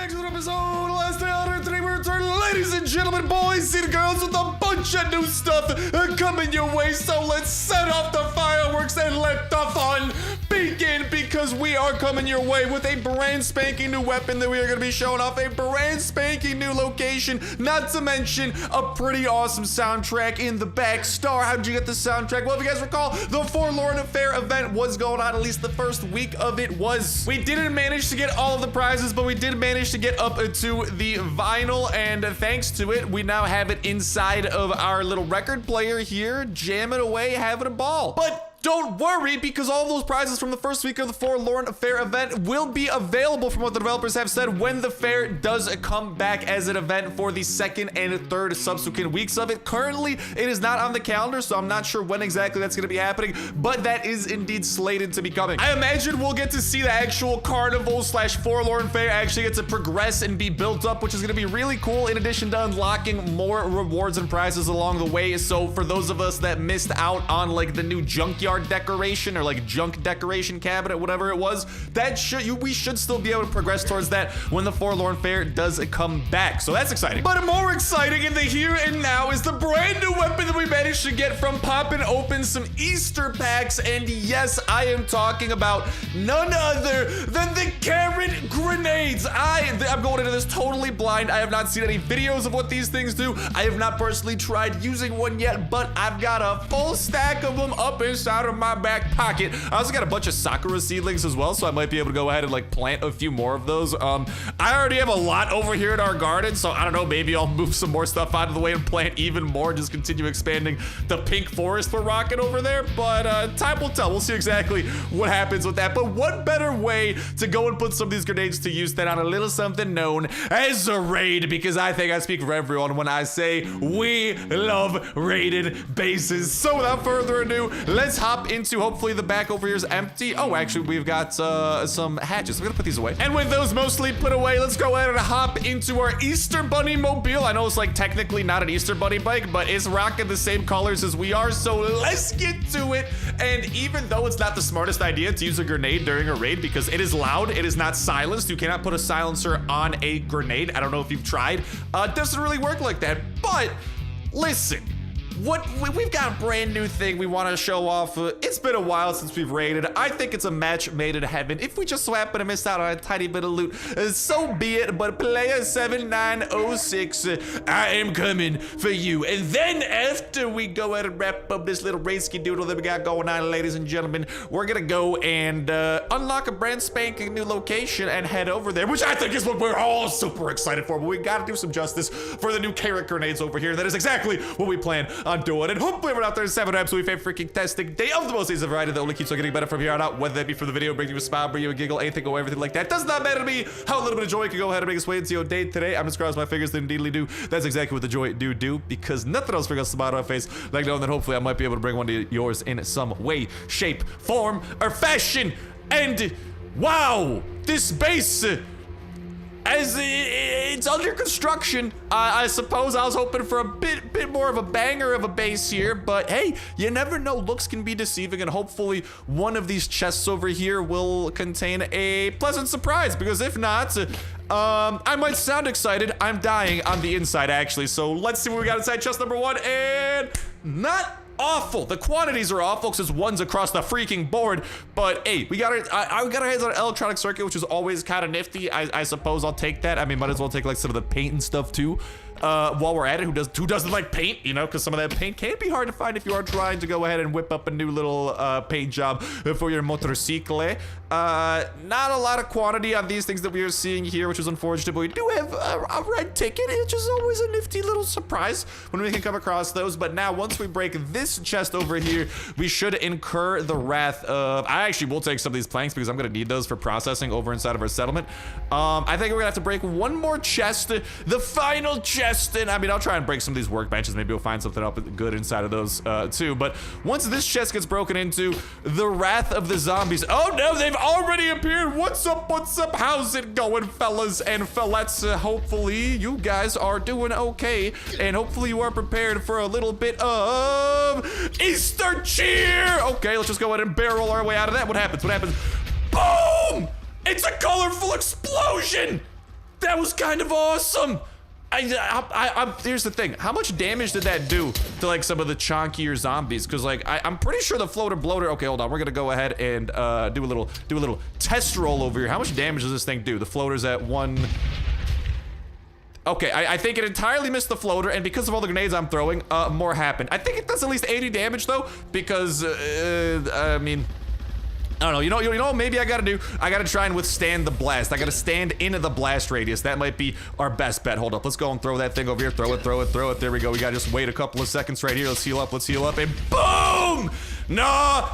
back to the episode. Last day on Earth, today we return, ladies and gentlemen, boys and girls, with a bunch of new stuff coming your way. So let's set off the fireworks and let the fun begin, because we are coming your way with a brand spanking new weapon that we are going to be showing off, a brand spanking new location, not to mention a pretty awesome soundtrack in the back. Star, how'd you get the soundtrack? Well, if you guys recall, the Forlorn Affair event was going on, at least the first week of it was. We didn't manage to get all of the prizes, but we did manage to get up to the vinyl, and thanks to it, we now have it inside of our little record player here, jamming away, having a ball. But don't worry, because all those prizes from the first week of the Forlorn Affair event will be available, from what the developers have said, when the fair does come back as an event for the second and third subsequent weeks of it. Currently, it is not on the calendar, so I'm not sure when exactly that's going to be happening, but that is indeed slated to be coming. I imagine we'll get to see the actual carnival slash Forlorn Fair actually get to progress and be built up, which is going to be really cool, in addition to unlocking more rewards and prizes along the way. So for those of us that missed out on like the new junkyard decoration or like junk decoration cabinet, whatever it was, that we should still be able to progress towards that when the Forlorn Fair does come back. So that's exciting. But more exciting in the here and now is the brand new weapon that we managed to get from popping open some Easter packs. And yes, I am talking about none other than the carrot grenades. I'm going into this totally blind. I have not seen any videos of what these things do. I have not personally tried using one yet, but I've got a full stack of them up inside of my back pocket. I also got a bunch of Sakura seedlings as well, so I might be able to go ahead and like plant a few more of those. I already have a lot over here in our garden, so I don't know, maybe I'll move some more stuff out of the way and plant even more, just continue expanding the pink forest we're rocking over there. But time will tell. We'll see exactly what happens with that. But what better way to go and put some of these grenades to use than on a little something known as a raid, because I think I speak for everyone when I say we love raided bases. So without further ado, let's hop into, hopefully the back over here is empty. Oh, actually, we've got some hatches. I'm gonna put these away. And with those mostly put away, let's go ahead and hop into our Easter Bunny mobile. I know it's like technically not an Easter Bunny bike, but it's rocking the same colors as we are, so let's get to it. And even though it's not the smartest idea to use a grenade during a raid, because it is loud, it is not silenced. You cannot put a silencer on a grenade. I don't know if you've tried. It doesn't really work like that, but listen. We've got a brand new thing we want to show off. It's been a while since we've raided. I think it's a match made in heaven. If we just so happen to miss out on a tiny bit of loot, so be it. But player 7906, I am coming for you. And then after we go ahead and wrap up this little race-ski doodle that we got going on, ladies and gentlemen, we're gonna go and unlock a brand spanking new location and head over there, which I think is what we're all super excited for. But we gotta do some justice for the new carrot grenades over here. That is exactly what we plan on doing, and hopefully we're out there in 7 absolutely favorite freaking testing day of the most season variety that only keeps on getting better from here on out, whether that be for the video, bring you a smile, bring you a giggle, anything or everything like that. Does not matter to me how a little bit of joy can go ahead and make its way into your day today. I'm just crossing my fingers and indeedly do. That's exactly what the joy do, because nothing else brings us a smile on my face like knowing that hopefully I might be able to bring one to yours in some way, shape, form, or fashion. And wow, this base, as it's under construction, I suppose I was hoping for a bit more of a banger of a base here, but hey, you never know. Looks can be deceiving, and hopefully one of these chests over here will contain a pleasant surprise, because if not, I might sound excited. I'm dying on the inside, actually. So let's see what we got inside chest number 1, and not awful. The quantities are awful because one's across the freaking board, but hey, we got our hands on an electronic circuit, which is always kind of nifty. I suppose I'll take that. I mean, might as well take like some of the paint and stuff too. While we're at it, who doesn't like paint, you know, because some of that paint can be hard to find if you are trying to go ahead and whip up a new little paint job for your motorcycle. Not a lot of quantity on these things that we are seeing here, which is unfortunate, but we do have a red ticket, which is always a nifty little surprise when we can come across those. But now, once we break this chest over here, we should incur the wrath of, I actually will take some of these planks because I'm gonna need those for processing over inside of our settlement. I think we're gonna have to break one more chest, the final chest. And I mean, I'll try and break some of these workbenches. Maybe we'll find something up good inside of those too. But once this chest gets broken into, the wrath of the zombies. Oh no, they've already appeared. What's up? What's up? How's it going, fellas and fellettes? Hopefully you guys are doing okay, and hopefully you are prepared for a little bit of Easter cheer. Okay, let's just go ahead and barrel our way out of that. What happens? What happens? Boom! It's a colorful explosion! That was kind of awesome. Here's the thing. How much damage did that do to like some of the chonkier zombies? Because like I'm pretty sure the floater bloater. Okay, hold on. We're gonna go ahead and do a little test roll over here. How much damage does this thing do? The floater's at 1. Okay, I think it entirely missed the floater, and because of all the grenades I'm throwing, more happened. I think it does at least 80 damage though, because I mean, I don't know. You know what maybe I gotta do? I gotta try and withstand the blast. I gotta stand into the blast radius. That might be our best bet. Hold up. Let's go and throw that thing over here. Throw it. There we go. We gotta just wait a couple of seconds right here. Let's heal up, and boom! No,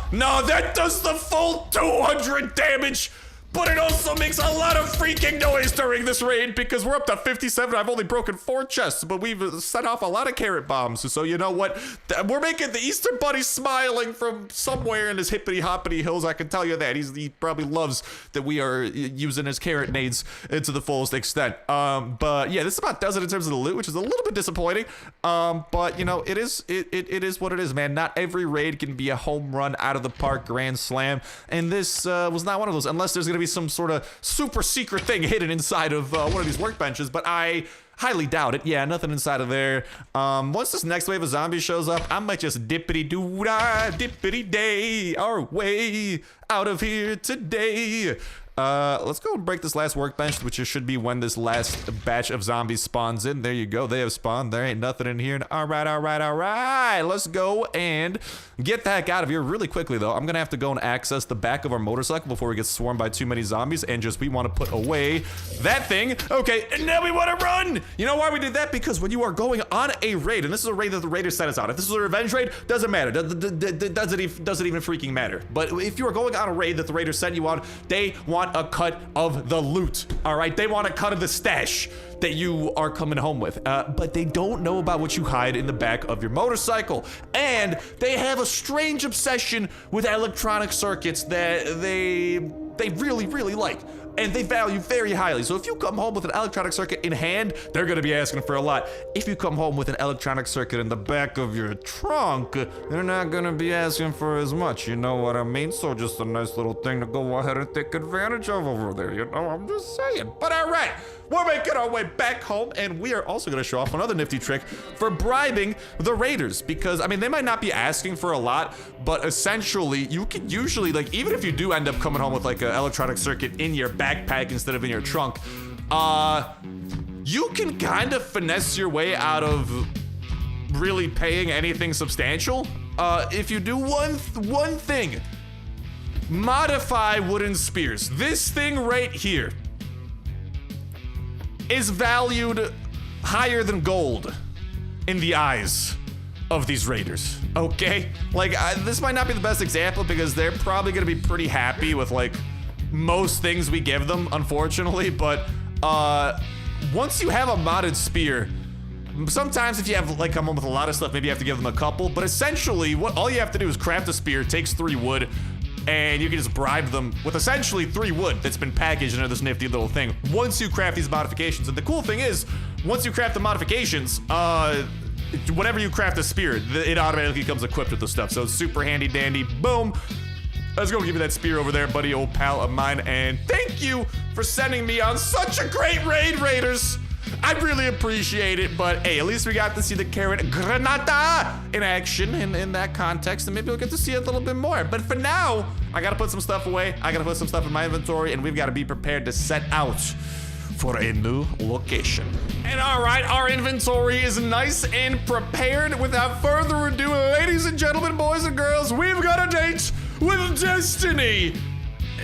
that does the full 200 damage. But it also makes a lot of freaking noise during this raid because we're up to 57. I've only broken 4 chests, but we've set off a lot of carrot bombs. So you know what? We're making the Easter Bunny smiling from somewhere in his hippity hoppity hills. I can tell you that. He probably loves that we are using his carrot nades to the fullest extent. But yeah, this about does it in terms of the loot, which is a little bit disappointing. But you know, it is what it is, man. Not every raid can be a home run out of the park grand slam, and this was not one of those. Unless there's gonna be some sort of super secret thing hidden inside of one of these workbenches, but I highly doubt it. Yeah, nothing inside of there. Once this next wave of zombies shows up, I might just dippity-doo-dah, dippity-day our way out of here today. Let's go and break this last workbench, which should be when this last batch of zombies spawns in. There you go. They have spawned. There ain't nothing in here. All right. Let's go and get the heck out of here really quickly, though. I'm going to have to go and access the back of our motorcycle before we get swarmed by too many zombies, and we want to put away that thing. Okay, and now we want to run. You know why we did that? Because when you are going on a raid, and this is a raid that the raiders sent us out. If this is a revenge raid, doesn't matter. Doesn't even freaking matter. But if you are going on a raid that the raiders sent you on, they want a cut of the loot. All right, they want a cut of the stash that you are coming home with, but they don't know about what you hide in the back of your motorcycle, and they have a strange obsession with electronic circuits that they really like, and they value very highly. So if you come home with an electronic circuit in hand, they're gonna be asking for a lot. If you come home with an electronic circuit in the back of your trunk, they're not gonna be asking for as much, you know what I mean? So just a nice little thing to go ahead and take advantage of over there, you know, I'm just saying. But all right, we're making our way back home, and we are also gonna show off another nifty trick for bribing the raiders, because I mean, they might not be asking for a lot, but essentially you can usually, like, even if you do end up coming home with like an electronic circuit in your backpack instead of in your trunk, you can kind of finesse your way out of really paying anything substantial if you do one thing. Modify wooden spears. This thing right here is valued higher than gold in the eyes of these raiders, okay? Like, this might not be the best example because they're probably gonna be pretty happy with like most things we give them, unfortunately, but once you have a modded spear, sometimes if you have like come home with a lot of stuff, maybe you have to give them a couple, but essentially all you have to do is craft a spear. It takes 3 wood, and you can just bribe them with essentially 3 wood that's been packaged into this nifty little thing once you craft these modifications. And the cool thing is, once you craft the modifications, whenever you craft a spear, it automatically comes equipped with the stuff, so it's super handy dandy. Boom. Let's go give you that spear over there, buddy, old pal of mine, and thank you for sending me on such a great raid, raiders. I really appreciate it, but hey, at least we got to see the carrot granata in action in that context, and maybe we'll get to see it a little bit more. But for now, I gotta put some stuff away, I gotta put some stuff in my inventory, and we've gotta be prepared to set out for a new location. And all right, our inventory is nice and prepared. Without further ado, ladies and gentlemen, boys and girls, we've got a date with Destiny.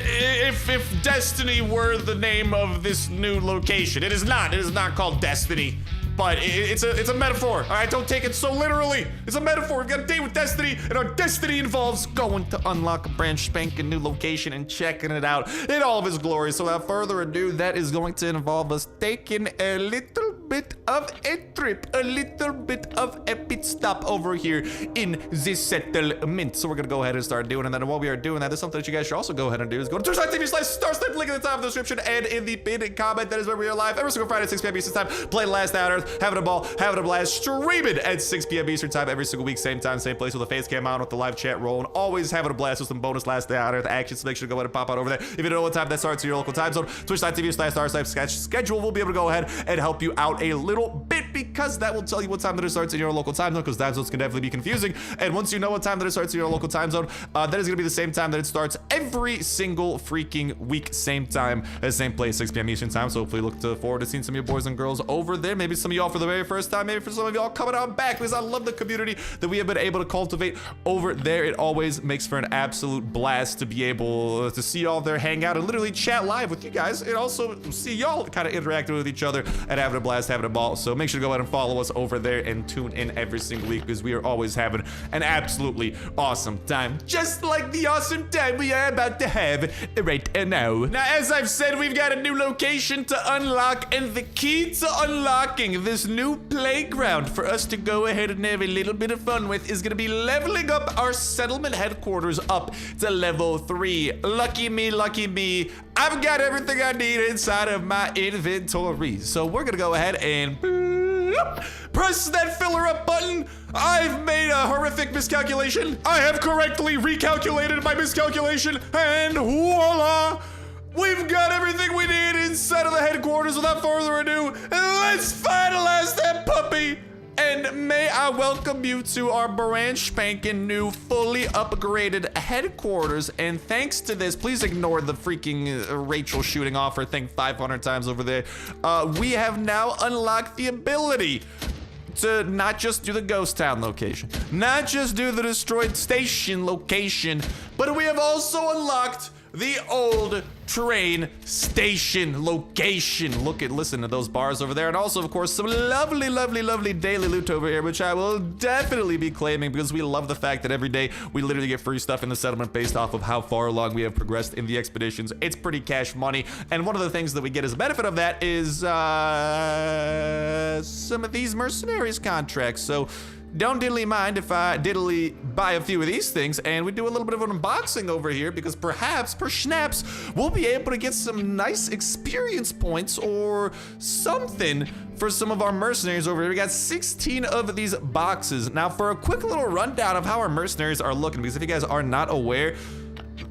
If Destiny were the name of this new location, it is not called Destiny, but it's a metaphor. All right, don't take it so literally. It's a metaphor. We've got a date with Destiny, and our destiny involves going to unlock a brand spanking new location and checking it out in all of its glory. So without further ado, that is going to involve us taking a little bit of a trip, a little bit of a pit stop over here in this settlement. So we're gonna go ahead and start doing it. And then while we are doing that, there's something that you guys should also go ahead and do is go to twitch.tv/Starsnipe, link in the top of the description and in the pinned comment. That is where we are live every single Friday at 6 p.m. Eastern time, playing Last Day on Earth, having a ball, having a blast, streaming at 6 p.m. Eastern time every single week, same time, same place, with a face cam on, with the live chat rolling, always having a blast with some bonus Last Day on Earth action. So make sure to go ahead and pop out over there. If you don't know what time that starts in your local time zone, twitch.tv/Starsnipe schedule will be able to go ahead and help you out a little bit, because that will tell you what time that it starts in your local time zone, because time zones can definitely be confusing. And once you know what time that it starts in your local time zone, that is going to be the same time that it starts every single freaking week, same time, same place, 6 p.m. Eastern time. So hopefully look forward to seeing some of you boys and girls over there. Maybe some of y'all for the very first time, maybe for some of y'all coming out back, because I love the community that we have been able to cultivate over there. It always makes for an absolute blast to be able to see y'all there, hang out, and literally chat live with you guys, and also see y'all kind of interacting with each other and having a blast, having a ball. So make sure to go ahead and follow us over there and tune in every single week, because we are always having an absolutely awesome time, just like the awesome time we are about to have right now. Now, as I've said, we've got a new location to unlock, and the key to unlocking this new playground for us to go ahead and have a little bit of fun with is going to be leveling up our settlement headquarters up to level 3. Lucky me, I've got everything I need inside of my inventory. So we're gonna go ahead and press that filler up button. I've made a horrific miscalculation. I have correctly recalculated my miscalculation, and voila! We've got everything we need inside of the headquarters. Without further ado, let's finalize that puppy. And may I welcome you to our brand spanking new, fully upgraded headquarters. And thanks to this, please ignore the freaking Rachel shooting off her thing 500 times over there. We have now unlocked the ability to not just do the ghost town location, not just do the destroyed station location, but we have also unlocked the old train station location. Listen to those bars over there. And also, of course, some lovely daily loot over here, which I will definitely be claiming, because we love the fact that every day we literally get free stuff in the settlement based off of how far along we have progressed in the expeditions. It's pretty cash money. And one of the things that we get as a benefit of that is some of these mercenaries contracts. So don't diddly mind if I diddly buy a few of these things, and we do a little bit of an unboxing over here, because perhaps, perschnaps, we'll be able to get some nice experience points or something for some of our mercenaries over here. We got 16 of these boxes. Now, for a quick little rundown of how our mercenaries are looking, because if you guys are not aware,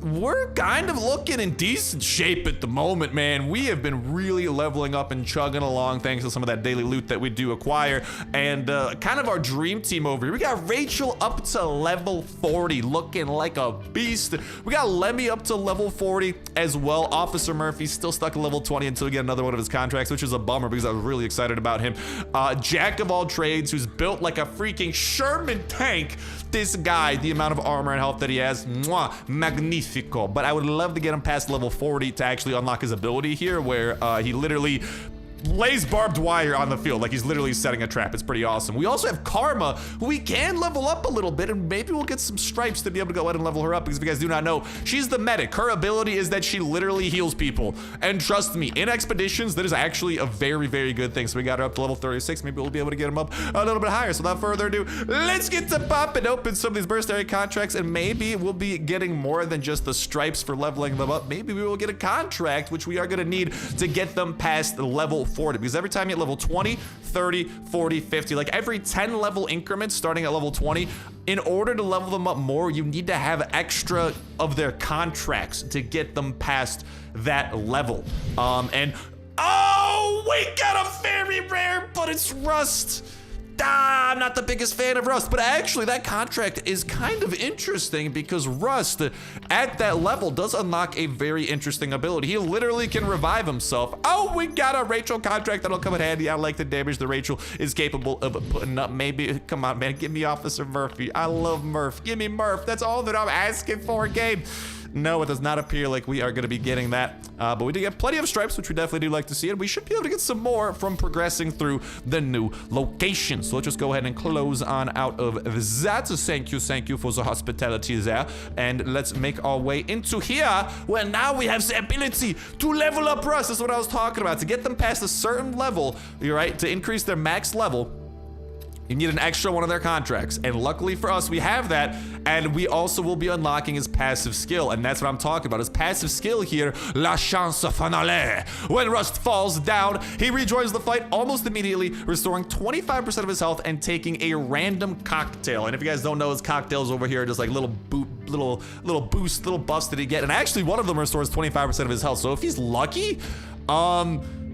we're kind of looking in decent shape at the moment, man. We have been really leveling up and chugging along thanks to some of that daily loot that we do acquire. And kind of our dream team over here. We got Rachel up to level 40, looking like a beast. We got Lemmy up to level 40 as well. Officer Murphy's still stuck at level 20 until we get another one of his contracts, which is a bummer, because I was really excited about him. Jack of all trades, who's built like a freaking Sherman tank. This guy, the amount of armor and health that he has, mwah, magnifico. But I would love to get him past level 40 to actually unlock his ability here, where he literally lays barbed wire on the field, like he's literally setting a trap. It's pretty awesome. We also have Karma, who we can level up a little bit, and maybe we'll get some stripes to be able to go ahead and level her up, because if you guys do not know, she's the medic. Her ability is that she literally heals people. And trust me, in expeditions, that is actually a very good thing. So we got her up to level 36. Maybe we'll be able to get him up a little bit higher. So without further ado, let's get to popping open some of these mercenary contracts, and maybe we'll be getting more than just the stripes for leveling them up. Maybe we will get a contract, which we are gonna need to get them past the level 40, because every time you hit level 20, 30, 40, 50, like every 10 level increments starting at level 20, in order to level them up more, you need to have extra of their contracts to get them past that level. And oh, we got a very rare, but it's Rust. I'm not the biggest fan of Rust, but actually that contract is kind of interesting, because Rust at that level does unlock a very interesting ability. He literally can revive himself. Oh, we got a Rachel contract that'll come in handy. I like the damage that Rachel is capable of putting up. Maybe, come on, man, give me Officer Murphy. I love Murph. Give me Murph. That's all that I'm asking for, game. No, it does not appear like we are going to be getting that. But we do get plenty of stripes, which we definitely do like to see. And we should be able to get some more from progressing through the new location. So let's just go ahead and close on out of that. Thank you for the hospitality there. And let's make our way into here, where now we have the ability to level up Rust. That's what I was talking about. To get them past a certain level, you're right, to increase their max level, you need an extra one of their contracts. And luckily for us, we have that. And we also will be unlocking his passive skill. And that's what I'm talking about. His passive skill here, La Chance Finale. When Rust falls down, he rejoins the fight almost immediately, restoring 25% of his health and taking a random cocktail. And if you guys don't know, his cocktails over here are just like little boosts, little buffs that he get. And actually, one of them restores 25% of his health. So if he's lucky,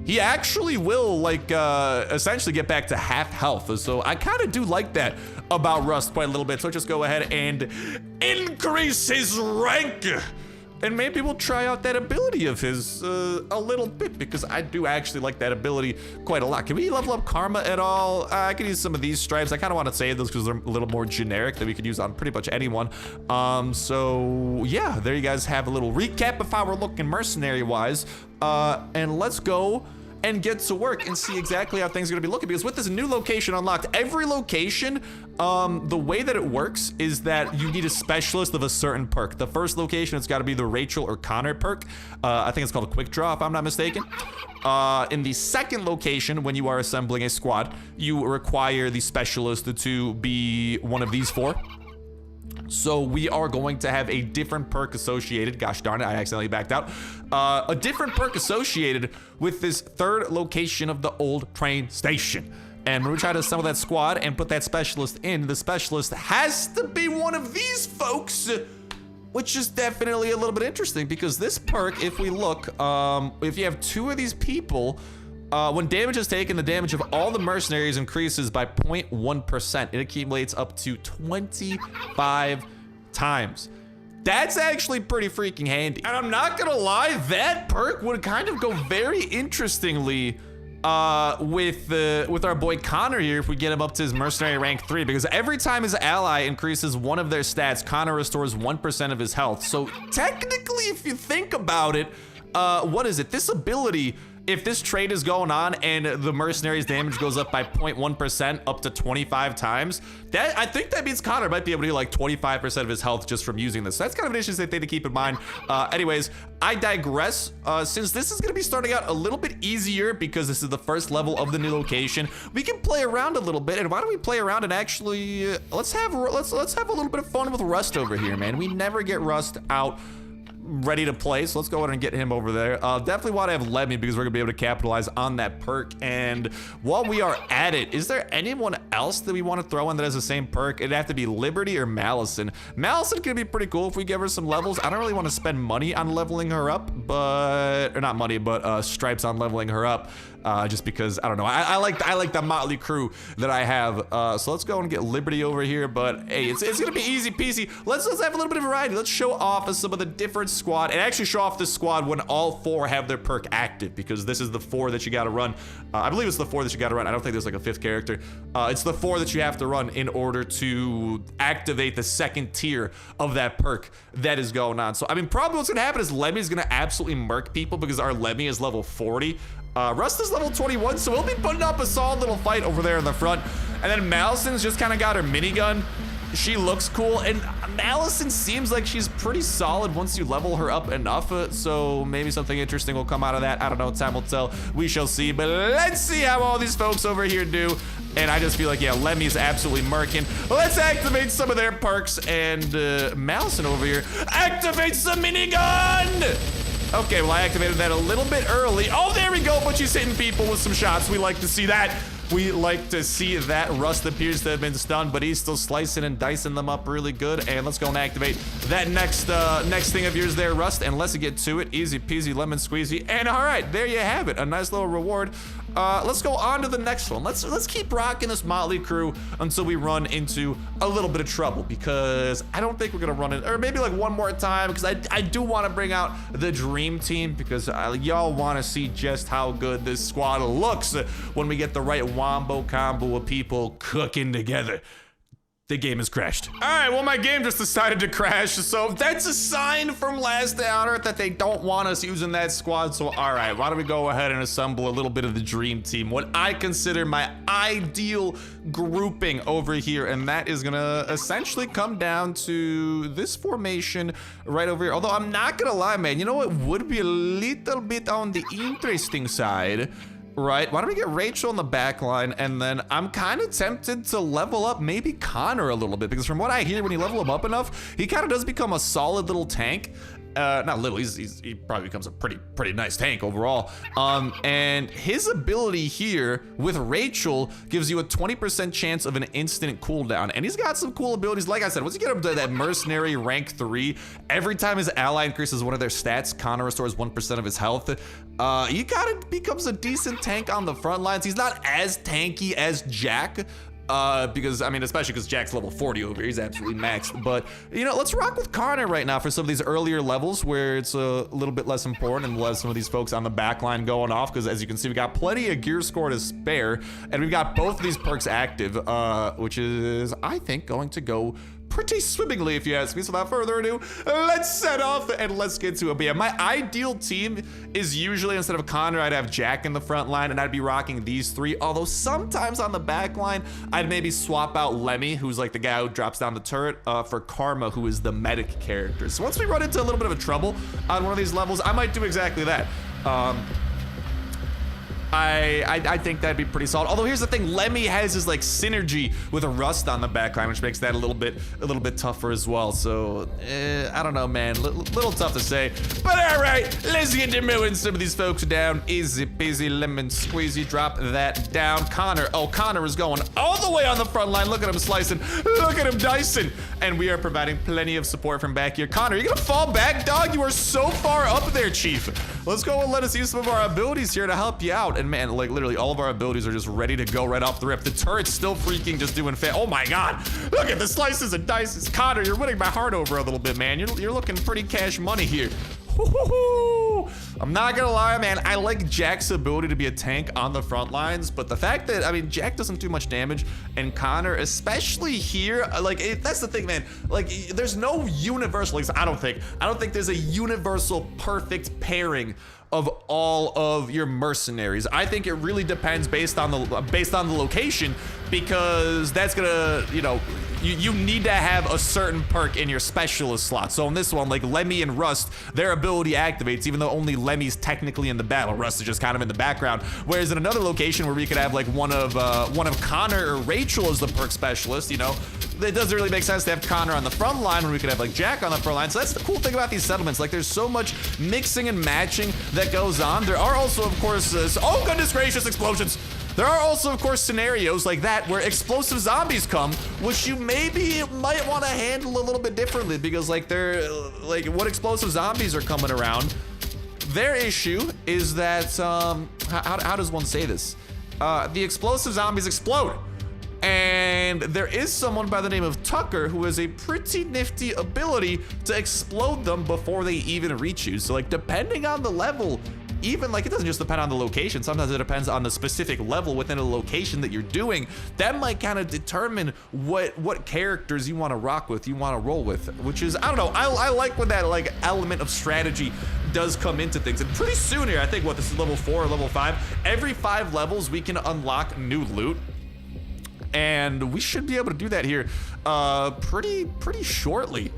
he actually will, like, essentially get back to half health. So I kind of do like that about Rust quite a little bit. So just go ahead and increase his rank. And maybe we'll try out that ability of his a little bit, because I do actually like that ability quite a lot. Can we level up Karma at all? I could use some of these stripes. I kind of want to save those because they're a little more generic that we could use on pretty much anyone. So yeah, there you guys have a little recap of how we're looking mercenary-wise. And let's go and get to work and see exactly how things are gonna be looking, because with this new location unlocked, every location, the way that it works is that you need a specialist of a certain perk. The first location, it's gotta be the Rachel or Connor perk. I think it's called a quick draw, if I'm not mistaken. In the second location, when you are assembling a squad, you require the specialist to be one of these four. So we are going to have a different perk associated. Gosh darn it, I accidentally backed out. A different perk associated with this third location of the old train station. And when we try to assemble that squad and put that specialist in, the specialist has to be one of these folks, which is definitely a little bit interesting, because this perk, if we look, if you have two of these people, when damage is taken, the damage of all the mercenaries increases by 0.1%. It accumulates up to 25 times. That's actually pretty freaking handy. And I'm not gonna lie, that perk would kind of go very interestingly with our boy Connor here if we get him up to his mercenary rank 3, because every time his ally increases one of their stats, Connor restores 1% of his health. So technically, if you think about it, what is it? This ability, if this trade is going on and the mercenary's damage goes up by 0.1% up to 25 times, that I think that means Connor might be able to do like 25% of his health just from using this. So that's kind of an interesting thing to keep in mind. Anyways, I digress. Since this is gonna be starting out a little bit easier because this is the first level of the new location, we can play around a little bit. And why don't we play around and actually let's have a little bit of fun with Rust over here, man. We never get Rust out ready to play, so let's go ahead and get him over there. Definitely want to have Lemmy because we're gonna be able to capitalize on that perk. And while we are at it, is there anyone else that we want to throw in that has the same perk? It'd have to be Liberty or Malison. Malison could be pretty cool if we give her some levels. I don't really want to spend money on leveling her up, or not money, but stripes on leveling her up. Just because, I don't know, I like the motley crew that I have. So let's go and get Liberty over here. But hey, it's gonna be easy peasy. Let's have a little bit of variety. Let's show off some of the different squad, and actually show off this squad when all four have their perk active, because this is the 4 that you gotta run. I believe it's the 4 that you gotta run. I don't think there's like a 5th character. It's the 4 that you have to run in order to activate the second tier of that perk that is going on. So I mean, probably what's gonna happen is Lemmy's gonna absolutely murk people, because our Lemmy is level 40. Rust is level 21, so we'll be putting up a solid little fight over there in the front. And then Malison's just kind of got her minigun. She looks cool, and Malison seems like she's pretty solid once you level her up enough, so maybe something interesting will come out of that. I don't know, time will tell, we shall see. But let's see how all these folks over here do. And I just feel like, yeah, Lemmy's absolutely murking. Let's activate some of their perks, and Malison over here activates the minigun! Okay, well, I activated that a little bit early. Oh, there we go, but she's hitting people with some shots. We like to see that. We like to see that. Rust appears to have been stunned, but he's still slicing and dicing them up really good. And let's go and activate that next thing of yours there, Rust. And let's get to it. Easy peasy, lemon squeezy. And all right, there you have it. A nice little reward. Let's go on to the next one. Let's keep rocking this motley crew until we run into a little bit of trouble, because I don't think we're gonna run it, or maybe like one more time, because I do want to bring out the dream team, because y'all want to see just how good this squad looks when we get the right wombo combo of people cooking together. The game has crashed. All right, well, my game just decided to crash, so that's a sign from Last Day on Earth that they don't want us using that squad. So, all right, why don't we go ahead and assemble a little bit of the dream team, what I consider my ideal grouping over here, and that is gonna essentially come down to this formation right over here. Although I'm not gonna lie, man, you know what would be a little bit on the interesting side? Right, why don't we get Rachel in the back line, and then I'm kind of tempted to level up maybe Connor a little bit, because from what I hear, when you level him up enough, he kind of does become a solid little tank. Not little, he probably becomes a pretty nice tank overall. And his ability here with Rachel gives you a 20% chance of an instant cooldown. And he's got some cool abilities. Like I said, once you get up to that mercenary rank 3, every time his ally increases one of their stats, Connor restores 1% of his health. He kind of becomes a decent tank on the front lines. He's not as tanky as Jack, because, I mean, especially because Jack's level 40 over here, he's absolutely maxed. But, you know, let's rock with Connor right now for some of these earlier levels where it's a little bit less important and we'll have some of these folks on the back line going off, because as you can see, we got plenty of gear score to spare, and we've got both of these perks active, which is, I think, going to go pretty swimmingly, if you ask me. So without further ado, let's set off and let's get to it. But yeah, my ideal team is usually, instead of Connor, I'd have Jack in the front line, and I'd be rocking these three. Although sometimes on the back line, I'd maybe swap out Lemmy, who's like the guy who drops down the turret, for Karma, who is the medic character. So once we run into a little bit of a trouble on one of these levels, I might do exactly that. I think that'd be pretty solid. Although here's the thing, Lemmy has his like synergy with a Rust on the backline, which makes that a little bit tougher as well. So I don't know, man, little tough to say. But all right, let's get to mowing some of these folks down. Easy peasy lemon squeezy, drop that down. Connor, oh, Connor is going all the way on the front line. Look at him slicing, look at him dicing. And we are providing plenty of support from back here. Connor, you gonna fall back, dog? You are so far up there, Chief. Let's go and let us use some of our abilities here to help you out. And man, like literally all of our abilities are just ready to go right off the rip. The turret's still freaking just doing oh my god, look at the slices and dices. Connor, you're winning my heart over a little bit, man. You're looking pretty cash money here. I'm not gonna lie, man, I like Jack's ability to be a tank on the front lines, but the fact that, I mean, Jack doesn't do much damage, and Connor, especially here, like, that's the thing, man. Like, there's no universal, like, I don't think there's a universal perfect pairing of all of your mercenaries. I think it really depends based on the location, because that's gonna, you know, you need to have a certain perk in your specialist slot. So in this one, like Lemmy and Rust, their ability activates, even though only Lemmy's technically in the battle. Rust is just kind of in the background. Whereas in another location where we could have like one of Connor or Rachel as the perk specialist, you know, it doesn't really make sense to have Connor on the front line when we could have like Jack on the front line. So that's the cool thing about these settlements. Like, there's so much mixing and matching that goes on. There are also, of course, oh goodness gracious, explosions. There are also, of course, scenarios like that where explosive zombies come, which you might want to handle a little bit differently, because like they're like, what explosive zombies are coming around, their issue is that how does one say this? The explosive zombies explode. And there is someone by the name of Tucker who has a pretty nifty ability to explode them before they even reach you. So like, depending on the level, even like, it doesn't just depend on the location, sometimes it depends on the specific level within a location that you're doing. That might kind of determine what characters you want to rock with, you want to roll with, which is, I don't know, I like when that like element of strategy does come into things. And pretty soon here, I think this is level 4 or level 5, every 5 levels we can unlock new loot. And we should be able to do that here pretty shortly.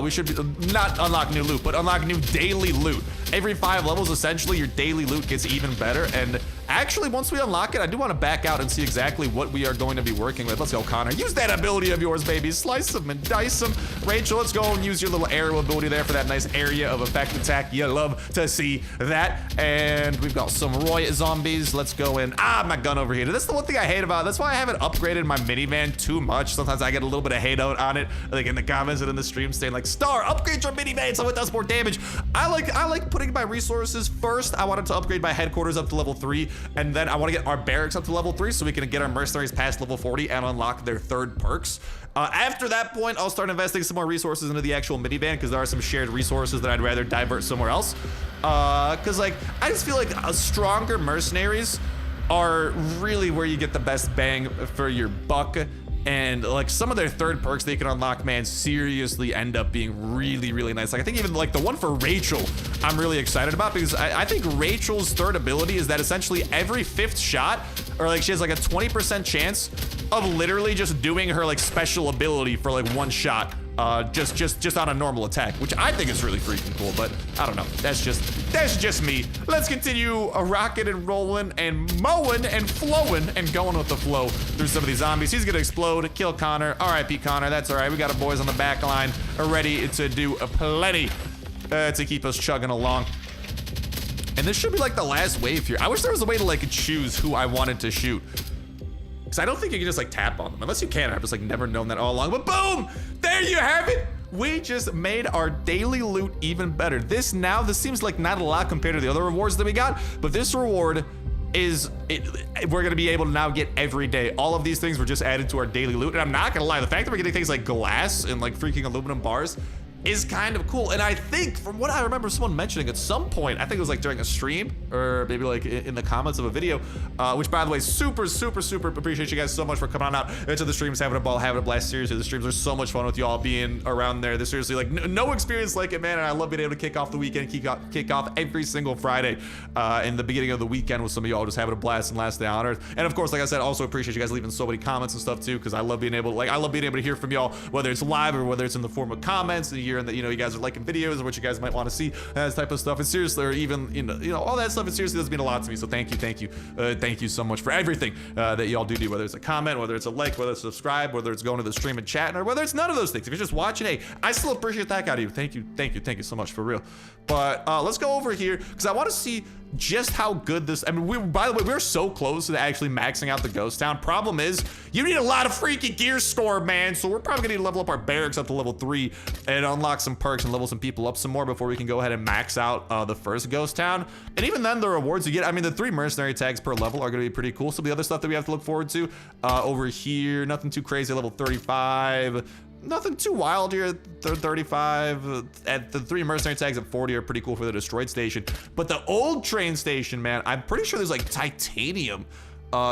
We should not unlock new loot, but unlock new daily loot. Every 5 levels, essentially, your daily loot gets even better. And actually, once we unlock it, I do want to back out and see exactly what we are going to be working with. Let's go, Connor. Use that ability of yours, baby. Slice them and dice them. Rachel, let's go and use your little arrow ability there for that nice area of effect attack. You love to see that. And we've got some Roy zombies. Let's go in. My gun overheated. That's the one thing I hate about it. That's why I haven't upgraded my minivan too much. Sometimes I get a little bit of hate out on it, like in the comments and in the stream, saying like, Star, upgrade your minivan so it does more damage. I like putting my resources first. I wanted to upgrade my headquarters up to level 3, and then I want to get our barracks up to level 3 so we can get our mercenaries past level 40 and unlock their 3rd perks. After that point, I'll start investing some more resources into the actual minivan, because there are some shared resources that I'd rather divert somewhere else. Because like, I just feel like stronger mercenaries are really where you get the best bang for your buck. And like some of their third perks they can unlock, man, seriously end up being really, really nice. Like I think even like the one for Rachel, I'm really excited about because I think Rachel's third ability is that essentially every 5th shot, or like she has like a 20% chance of literally just doing her like special ability for like 1 shot. Just on a normal attack, which I think is really freaking cool, but I don't know. That's just me. Let's continue rocking and rolling and mowing and flowing and going with the flow through some of these zombies. He's gonna explode, kill Connor. RIP Connor, that's all right. We got our boys on the back line ready to do plenty to keep us chugging along. And this should be like the last wave here. I wish there was a way to like choose who I wanted to shoot. I don't think you can just like tap on them, unless you can. I've just like never known that all along, but boom, there you have it. We just made our daily loot even better. This seems like not a lot compared to the other rewards that we got, but this reward is, we're gonna be able to now get every day. All of these things were just added to our daily loot, and I'm not gonna lie, the fact that we're getting things like glass and like freaking aluminum bars is kind of cool. And I think from what I remember someone mentioning at some point, I think it was like during a stream or maybe like in the comments of a video, which by the way, super appreciate you guys so much for coming on out into the streams, having a ball, having a blast. Seriously, the streams are so much fun with you all being around there. There's seriously like no experience like it, man. And I love being able to kick off the weekend, kick off every single Friday in the beginning of the weekend with some of y'all just having a blast and last day on Earth. And of course, like I said, also appreciate you guys leaving so many comments and stuff too, because I love being able to hear from y'all, whether it's live or whether it's in the form of comments and hearing that, you know, you guys are liking videos or what you guys might want to see, that type of stuff. And seriously, or even, you know, all that stuff, it seriously does mean a lot to me. So thank you so much for everything that y'all do, whether it's a comment, whether it's a like, whether it's subscribe, whether it's going to the stream and chatting, or whether it's none of those things. If you're just watching, hey, I still appreciate that out of you. Thank you so much, for real. But let's go over here because I want to see just how good this, I mean, by the way, we're so close to actually maxing out the ghost town. Problem is, you need a lot of freaking gear score, man. So we're probably gonna need to level up our barracks up to level 3 and unlock some perks and level some people up some more before we can go ahead and max out the first ghost town. And even then, the rewards you get, I mean, the 3 mercenary tags per level are gonna be pretty cool. Some of the other stuff that we have to look forward to over here, nothing too crazy, level 35. Nothing too wild here at 35. At the 3 mercenary tags at 40 are pretty cool for the destroyed station. But the old train station, man, I'm pretty sure there's like titanium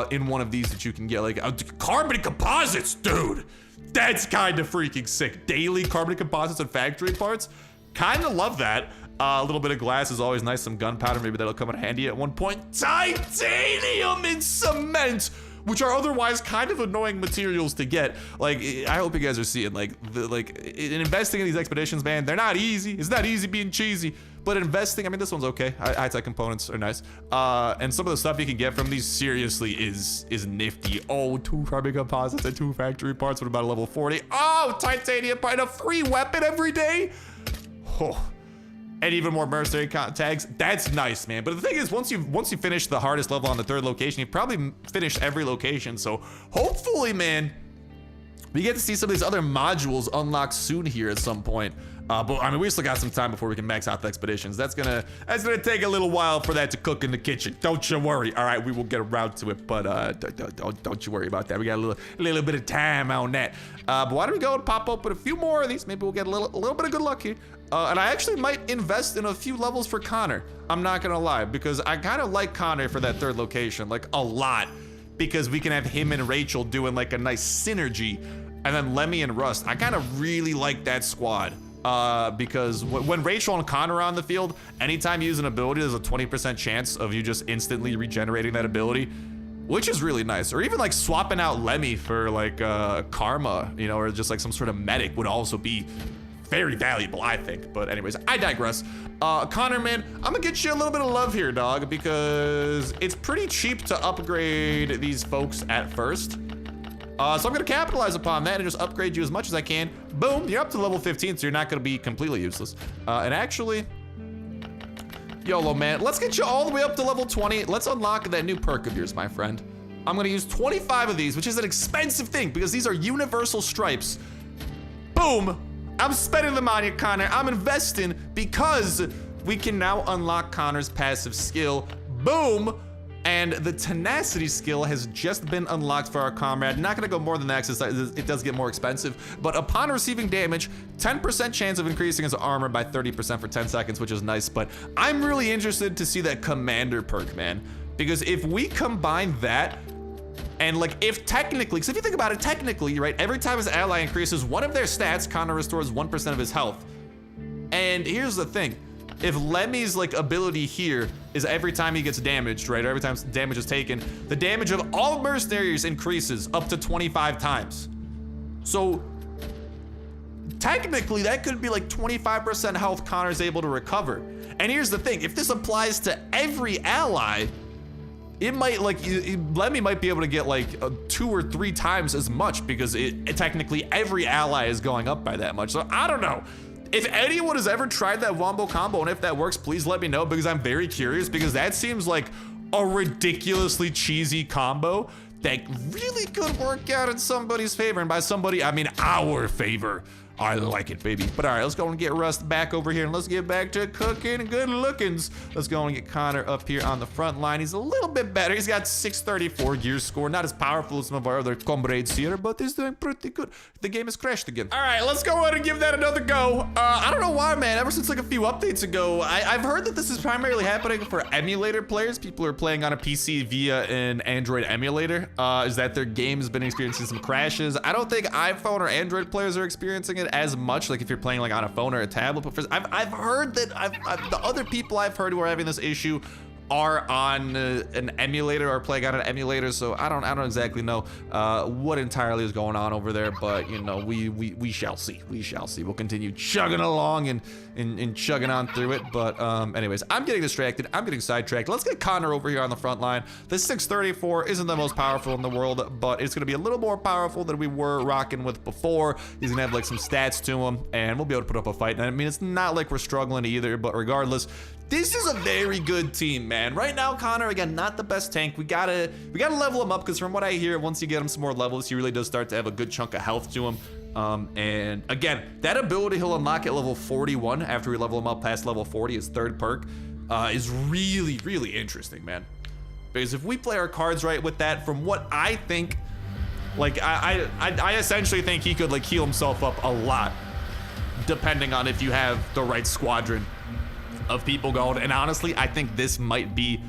in one of these that you can get. Like carbon composites, dude. That's kind of freaking sick. Daily carbon composites and factory parts. Kind of love that. A little bit of glass is always nice. Some gunpowder, maybe that'll come in handy at one point. Titanium and cement, which are otherwise kind of annoying materials to get. Like, I hope you guys are seeing, like, in investing in these expeditions, man, they're not easy. It's not easy being cheesy, but investing, I mean, this one's okay. High-tech components are nice. And some of the stuff you can get from these seriously is nifty. Oh, 2 carbon composites and 2 factory parts with about a level 40. Oh, titanium part, a free weapon every day. Oh. And even more mercenary tags. That's nice, man. But the thing is, once you finish the hardest level on the 3rd location, you've probably finished every location. So hopefully, man, we get to see some of these other modules unlocked soon here at some point. But I mean, we still got some time before we can max out the expeditions. That's gonna take a little while for that to cook in the kitchen. Don't you worry. All right, we will get around to it. But don't you worry about that. We got a little bit of time on that. But why don't we go and pop open a few more of these? Maybe we'll get a little bit of good luck here. And I actually might invest in a few levels for Connor. I'm not gonna lie, because I kind of like Connor for that 3rd location, like a lot, because we can have him and Rachel doing like a nice synergy, and then Lemmy and Rust. I kind of really like that squad. Because when Rachel and Connor are on the field, anytime you use an ability, there's a 20% chance of you just instantly regenerating that ability, which is really nice. Or even like swapping out Lemmy for like Karma, you know, or just like some sort of medic would also be very valuable, I think. But anyways, I digress. Connor, man, I'm gonna get you a little bit of love here, dog, because it's pretty cheap to upgrade these folks at first. So I'm gonna capitalize upon that and just upgrade you as much as I can. Boom, you're up to level 15, so you're not gonna be completely useless. And actually, YOLO, man, let's get you all the way up to level 20. Let's unlock that new perk of yours, my friend. I'm gonna use 25 of these, which is an expensive thing because these are universal stripes. Boom, I'm spending them on you, Connor. I'm investing because we can now unlock Connor's passive skill. Boom. And the tenacity skill has just been unlocked for our comrade. Not gonna go more than that because it does get more expensive. But upon receiving damage, 10% chance of increasing his armor by 30% for 10 seconds, which is nice. But I'm really interested to see that commander perk, man. Because if we combine that And like, if technically, because if you think about it, technically, right, every time his ally increases one of their stats, Connor restores 1% of his health. And here's the thing. If Lemmy's like ability here is every time he gets damaged, right, or every time damage is taken, the damage of all mercenaries increases up to 25 times. So technically that could be like 25% health Connor's able to recover. And here's the thing, if this applies to every ally, it might like, Lemmy might be able to get like 2 or 3 times as much because technically every ally is going up by that much. So I don't know. If anyone has ever tried that wombo combo and if that works, please let me know because I'm very curious because that seems like a ridiculously cheesy combo that really could work out in somebody's favor. And by somebody, I mean our favor. I like it, baby. But all right, let's go and get Rust back over here and let's get back to cooking good lookings. Let's go and get Connor up here on the front line. He's a little bit better. He's got 634 gear score. Not as powerful as some of our other comrades here, but he's doing pretty good. The game has crashed again. All right, let's go ahead and give that another go. I don't know why, man. Ever since like a few updates ago, I've heard that this is primarily happening for emulator players. People are playing on a PC via an Android emulator. Is that their game's been experiencing some crashes. I don't think iPhone or Android players are experiencing it as much, like if you're playing like on a phone or a tablet. But I've heard that the other people I've heard who are having this issue are on an emulator or playing on an emulator, so I don't exactly know what entirely is going on over there, but you know, we shall see. We shall see. We'll continue chugging along and chugging on through it. But anyways, I'm getting distracted. I'm getting sidetracked. Let's get Connor over here on the front line. The 634 isn't the most powerful in the world, but it's gonna be a little more powerful than we were rocking with before. He's gonna have like some stats to him, and we'll be able to put up a fight. And I mean, it's not like we're struggling either, but regardless, this is a very good team, man. Right now, Connor, again, not the best tank. We gotta level him up because from what I hear, once you get him some more levels, he really does start to have a good chunk of health to him. And again, that ability he'll unlock at level 41 after we level him up past level 40, his third perk, is really, really interesting, man. Because if we play our cards right with that, from what I think, like I essentially think he could like heal himself up a lot, depending on if you have the right squadron of people going. And honestly, I think this might be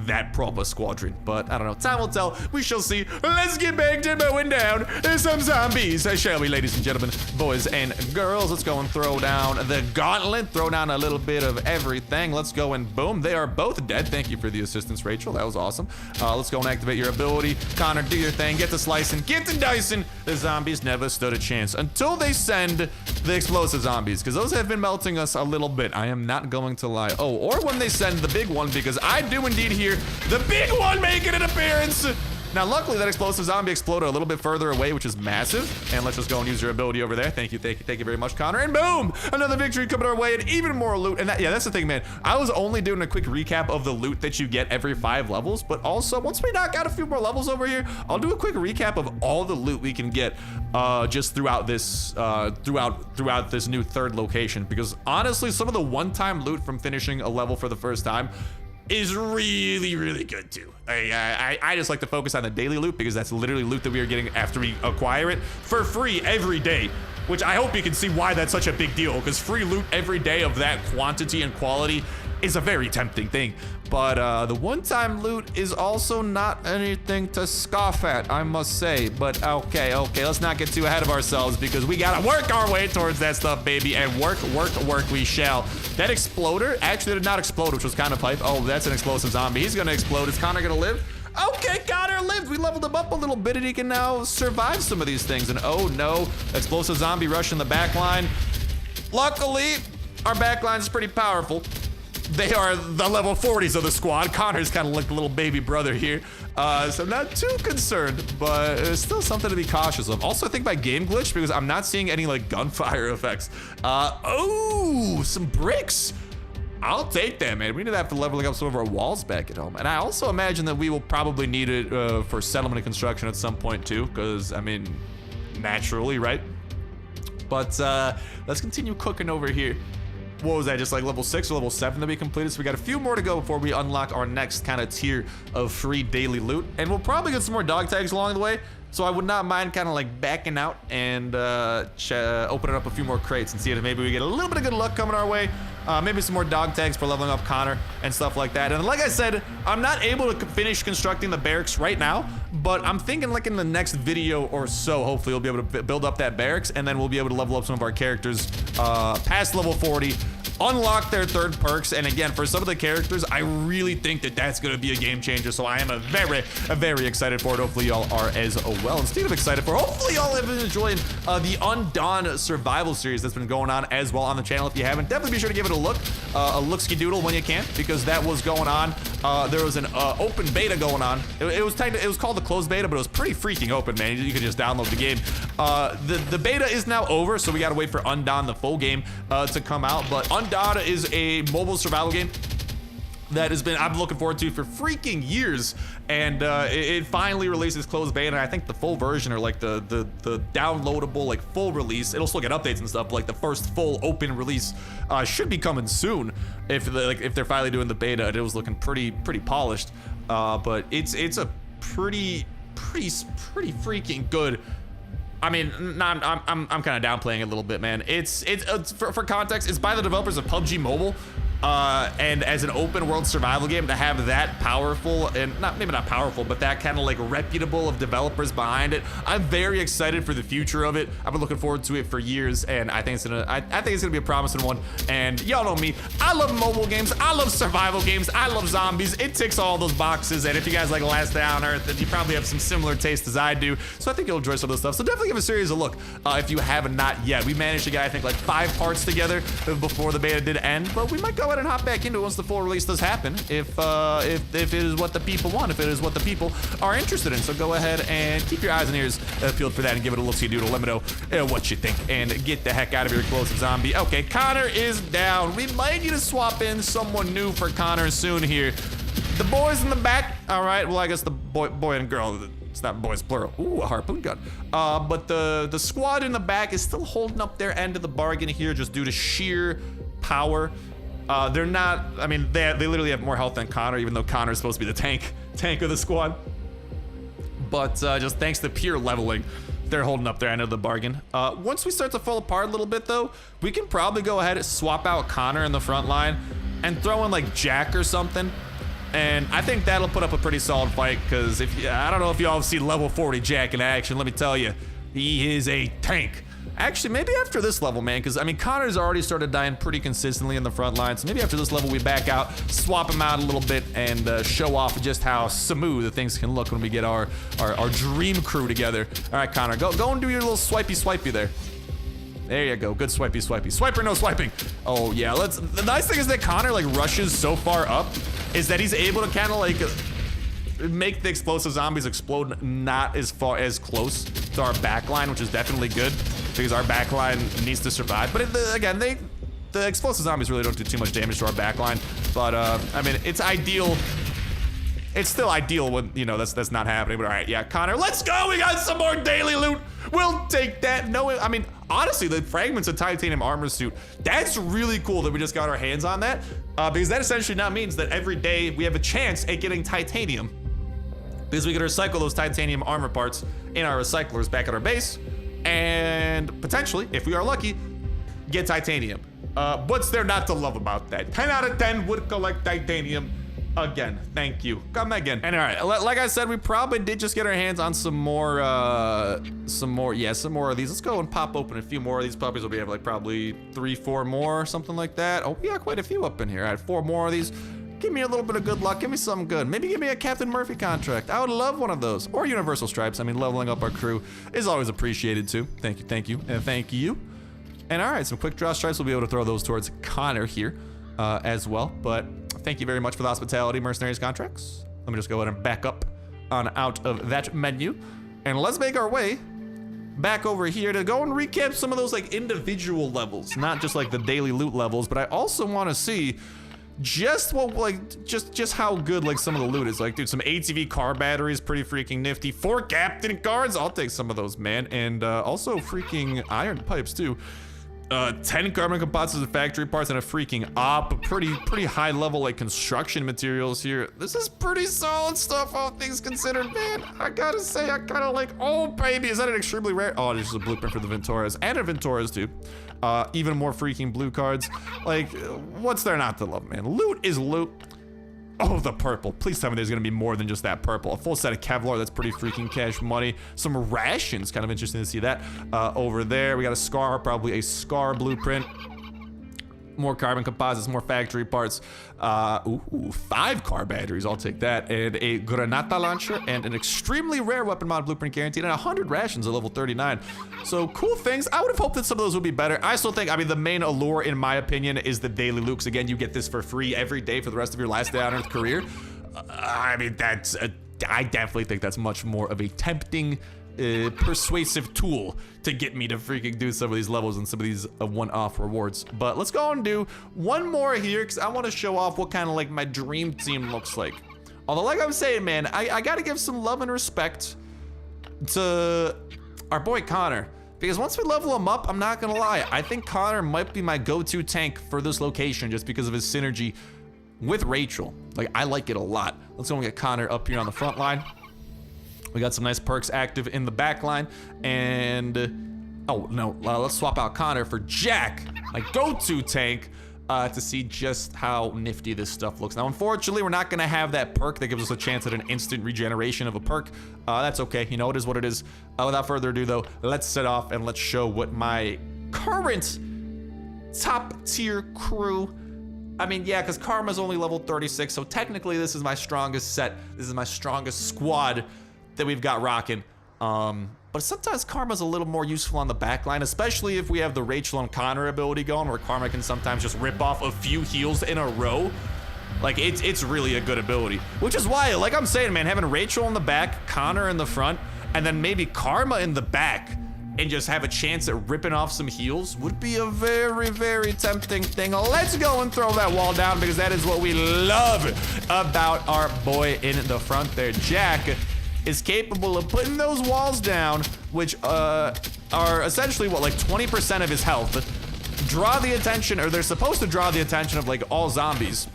that proper squadron, but I don't know. Time will tell. We shall see. Let's get back to mowing down some zombies, shall we, ladies and gentlemen, boys and girls? Let's go and throw down the gauntlet, throw down a little bit of everything. Let's go and boom, they are both dead. Thank you for the assistance, Rachel. That was awesome. Let's go and activate your ability. Connor, do your thing. Get to slicing, get to dicing. The zombies never stood a chance until they send the explosive zombies, because those have been melting us a little bit. I am not going to lie. Oh, or when they send the big one, because I do indeed hear the big one making an appearance. Now, luckily, that explosive zombie exploded a little bit further away, which is massive. And let's just go and use your ability over there. Thank you very much, Connor. And boom, another victory coming our way, and even more loot. And yeah, that's the thing, man. I was only doing a quick recap of the loot that you get every 5 levels, but also once we knock out a few more levels over here, I'll do a quick recap of all the loot we can get just throughout this throughout this new 3rd location. Because honestly, some of the one-time loot from finishing a level for the first time is really, really good too. I just like to focus on the daily loot because that's literally loot that we are getting after we acquire it for free every day, which I hope you can see why that's such a big deal, because free loot every day of that quantity and quality is a very tempting thing. But the one-time loot is also not anything to scoff at, I must say. But okay, let's not get too ahead of ourselves because we gotta work our way towards that stuff, baby. And work we shall. That exploder actually did not explode, which was kind of hype. Oh, that's an explosive zombie. He's gonna explode. Is Connor gonna live? Okay, Connor lived. We leveled him up a little bit and he can now survive some of these things. And oh no, explosive zombie rush in the back line. Luckily, our back line is pretty powerful. They are the level 40s of the squad. Connor's kind of like the little baby brother here. So I'm not too concerned, but it's still something to be cautious of. Also, I think by game glitch, because I'm not seeing any like gunfire effects. Oh, some bricks. I'll take that, man. We need to have to leveling up some of our walls back at home. And I also imagine that we will probably need it for settlement and construction at some point too, because I mean, naturally, right? But let's continue cooking over here. What was that, just like level 6 or level 7 to be completed? So we got a few more to go before we unlock our next kind of tier of free daily loot. And we'll probably get some more dog tags along the way. So I would not mind kind of like backing out and opening up a few more crates and see if maybe we get a little bit of good luck coming our way. Maybe some more dog tags for leveling up Connor and stuff like that. And like I said, I'm not able to finish constructing the barracks right now, but I'm thinking like in the next video or so, hopefully we'll be able to build up that barracks, and then we'll be able to level up some of our characters past level 40. Unlock their third perks, and again, for some of the characters, I really think that that's going to be a game changer, so I am very excited for it. Hopefully y'all are as well. Instead of excited for it, hopefully y'all have been enjoying the Undawn survival series that's been going on as well on the channel. If you haven't, definitely be sure to give it a look, a look-ski-doodle when you can, because that was going on. There was an open beta going on. It was called the closed beta, but it was pretty freaking open, man. You could just download the game. The beta is now over, so we gotta wait for Undawn, the full game, to come out, but Undawn is a mobile survival game that I've been looking forward to for freaking years, and it finally released its closed beta. And I think the full version, or like the downloadable like full release, it'll still get updates and stuff, but like the first full open release should be coming soon if they're finally doing the beta. It was looking pretty polished, but it's a pretty freaking good. I mean, I'm kind of downplaying it a little bit, man. It's for context, it's by the developers of PUBG Mobile, and as an open world survival game, to have that powerful, and maybe not powerful, but that kind of like reputable of developers behind it, I'm very excited for the future of it. I've been looking forward to it for years, and I think it's gonna be a promising one. And y'all know me, I love mobile games, I love survival games, I love zombies. It ticks all those boxes, and if you guys like Last Day on Earth, then you probably have some similar taste as I do. So I think you'll enjoy some of this stuff. So definitely give a series a look if you have not yet. We managed to get, I think, like 5 parts together before the beta did end, but we might go ahead and hop back into it once the full release does happen, if it is what the people want, if it is what the people are interested in. So go ahead and keep your eyes and ears peeled for that, and give it a look-see doodle. Let me know what you think, and get the heck out of here, explosive zombie. Okay, Connor is down. We might need to swap in someone new for Connor soon here. The boys in the back. All right, well, I guess the boy and girl. It's not boys plural. Ooh, a harpoon gun. But the squad in the back is still holding up their end of the bargain here, just due to sheer power. They're not, I mean, they literally have more health than Connor, even though Connor is supposed to be the tank of the squad. But just thanks to pure leveling, they're holding up their end of the bargain. Once we start to fall apart a little bit though, we can probably go ahead and swap out Connor in the front line and throw in like Jack or something. And I think that'll put up a pretty solid fight, because I don't know if y'all have seen level 40 Jack in action. Let me tell you, he is a tank. Actually, maybe after this level, man, because I mean, Connor's already started dying pretty consistently in the front line. So maybe after this level, we back out, swap him out a little bit, and show off just how smooth things can look when we get our dream crew together. All right, Connor, go and do your little swipey there. There you go, good swipey. Swipe or no swiping. Oh yeah, the nice thing is that Connor like rushes so far up, is that he's able to kind of like make the explosive zombies explode not as close to our backline, which is definitely good, because our backline needs to survive. But again, the explosive zombies really don't do too much damage to our backline. But I mean, it's ideal. It's still ideal when, you know, that's not happening. But all right, yeah, Connor, let's go. We got some more daily loot. We'll take that. No, I mean, honestly, the fragments of titanium armor suit, that's really cool that we just got our hands on that, because that essentially now means that every day we have a chance at getting titanium, because we can recycle those titanium armor parts in our recyclers back at our base, and potentially, if we are lucky, get titanium. What's there not to love about that? 10 out of 10 would collect titanium. Again, thank you. Come again. And all right, like I said, we probably did just get our hands on some more of these. Let's go and pop open a few more of these puppies. We'll be able, like, probably 3-4 more or something like that. Oh, we got quite a few up in here. All right, 4 more of these. Give me a little bit of good luck. Give me something good. Maybe give me a Captain Murphy contract. I would love one of those. Or Universal Stripes. I mean, leveling up our crew is always appreciated too. Thank you, and thank you. And all right, some quick draw stripes. We'll be able to throw those towards Connor here as well. But thank you very much for the hospitality mercenaries contracts. Let me just go ahead and back up on out of that menu. And let's make our way back over here to go and recap some of those like individual levels, not just like the daily loot levels, but I also want to see just what, like, just how good like some of the loot is. Like, dude, some ATV car batteries, pretty freaking nifty. 4 captain cards, I'll take some of those, man. And also freaking iron pipes too. 10 carbon composites and factory parts and a freaking op. Pretty high level like construction materials here. This is pretty solid stuff, all things considered, man. I gotta say, I kinda like, oh baby, is that an extremely rare? Oh, this is a blueprint for the Venturas and a Venturas too. Even more freaking blue cards. Like, what's there not to love, man? Loot is loot. Oh, the purple. Please tell me there's gonna be more than just that purple. A full set of Kevlar, that's pretty freaking cash money. Some rations, kind of interesting to see that. Over there, we got a Scar, probably a Scar blueprint. More carbon composites, more factory parts. Ooh, 5 car batteries, I'll take that. And a Granata launcher, and an extremely rare weapon mod blueprint guaranteed, and 100 rations at level 39. So cool things. I would have hoped that some of those would be better. I still think, I mean, the main allure, in my opinion, is the daily loot. Again, you get this for free every day for the rest of your last day on Earth career. I mean, I definitely think that's much more of a tempting, persuasive tool to get me to freaking do some of these levels and some of these one-off rewards. But let's go and do one more here, because I want to show off what kind of like my dream team looks like. Although, like I'm saying, man, I gotta give some love and respect to our boy Connor, because once we level him up, I'm not gonna lie, I think Connor might be my go-to tank for this location just because of his synergy with Rachel. Like, I like it a lot. Let's go and get Connor up here on the front line. We got some nice perks active in the back line, and oh no, let's swap out Connor for Jack, my go-to tank, to see just how nifty this stuff looks. Now, unfortunately, we're not gonna have that perk that gives us a chance at an instant regeneration of a perk. That's okay, you know, it is what it is. Without further ado though, let's set off and let's show what my current top tier crew, I mean, yeah, because Karma's only level 36, so technically this is my strongest set, this is my strongest squad that we've got rocking. But sometimes Karma's a little more useful on the back line, especially if we have the Rachel and Connor ability going, where Karma can sometimes just rip off a few heals in a row. Like, it's really a good ability. Which is why, like I'm saying, man, having Rachel in the back, Connor in the front, and then maybe Karma in the back, and just have a chance at ripping off some heals would be a very, very tempting thing. Let's go and throw that wall down, because that is what we love about our boy in the front there. Jack is capable of putting those walls down, which are essentially what, like 20% of his health, draw the attention, or they're supposed to draw the attention of like all zombies,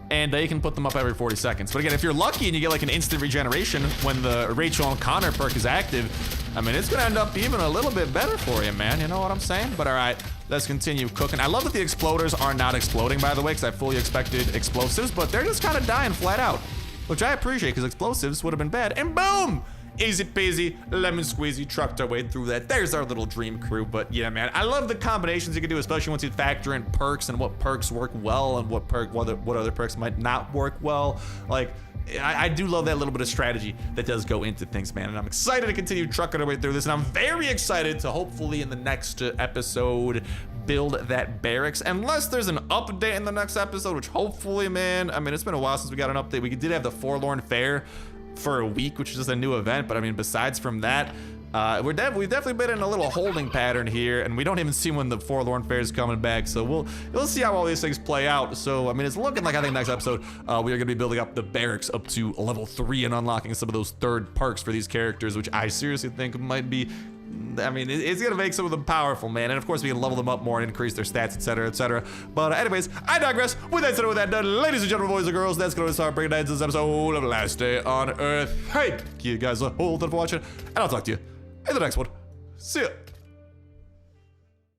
and they can put them up every 40 seconds. But again, if you're lucky and you get like an instant regeneration when the Rachel and Connor perk is active, I mean, it's gonna end up even a little bit better for you, man, you know what I'm saying? But all right, let's continue cooking. I love that the exploders are not exploding, by the way, because I fully expected explosives, but they're just kind of dying flat out, which I appreciate, because explosives would have been bad. And boom! Easy peasy, lemon squeezy, trucked our way through that. There's our little dream crew. But yeah, man, I love the combinations you can do, especially once you factor in perks and what perks work well and what other perks might not work well. Like, I do love that little bit of strategy that does go into things, man. And I'm excited to continue trucking our way through this. And I'm very excited to hopefully in the next episode build that barracks, unless there's an update in the next episode, which hopefully, man, I mean, it's been a while since we got an update. We did have the Forlorn Fair for a week, which is just a new event, but I mean, besides from that, we've definitely been in a little holding pattern here, and we don't even see when the Forlorn Fair is coming back, so we'll see how all these things play out. So I mean, it's looking like, I think next episode we are gonna be building up the barracks up to level 3 and unlocking some of those third perks for these characters, which I seriously think might be, I mean, it's gonna make some of them powerful, man. And of course, we can level them up more and increase their stats, etc., etc. But anyways, I digress. With that said, with that done, ladies and gentlemen, boys and girls, that's gonna start bringing it to this episode of Last Day on Earth. Hey, thank you guys a whole ton for watching, and I'll talk to you in the next one. See ya.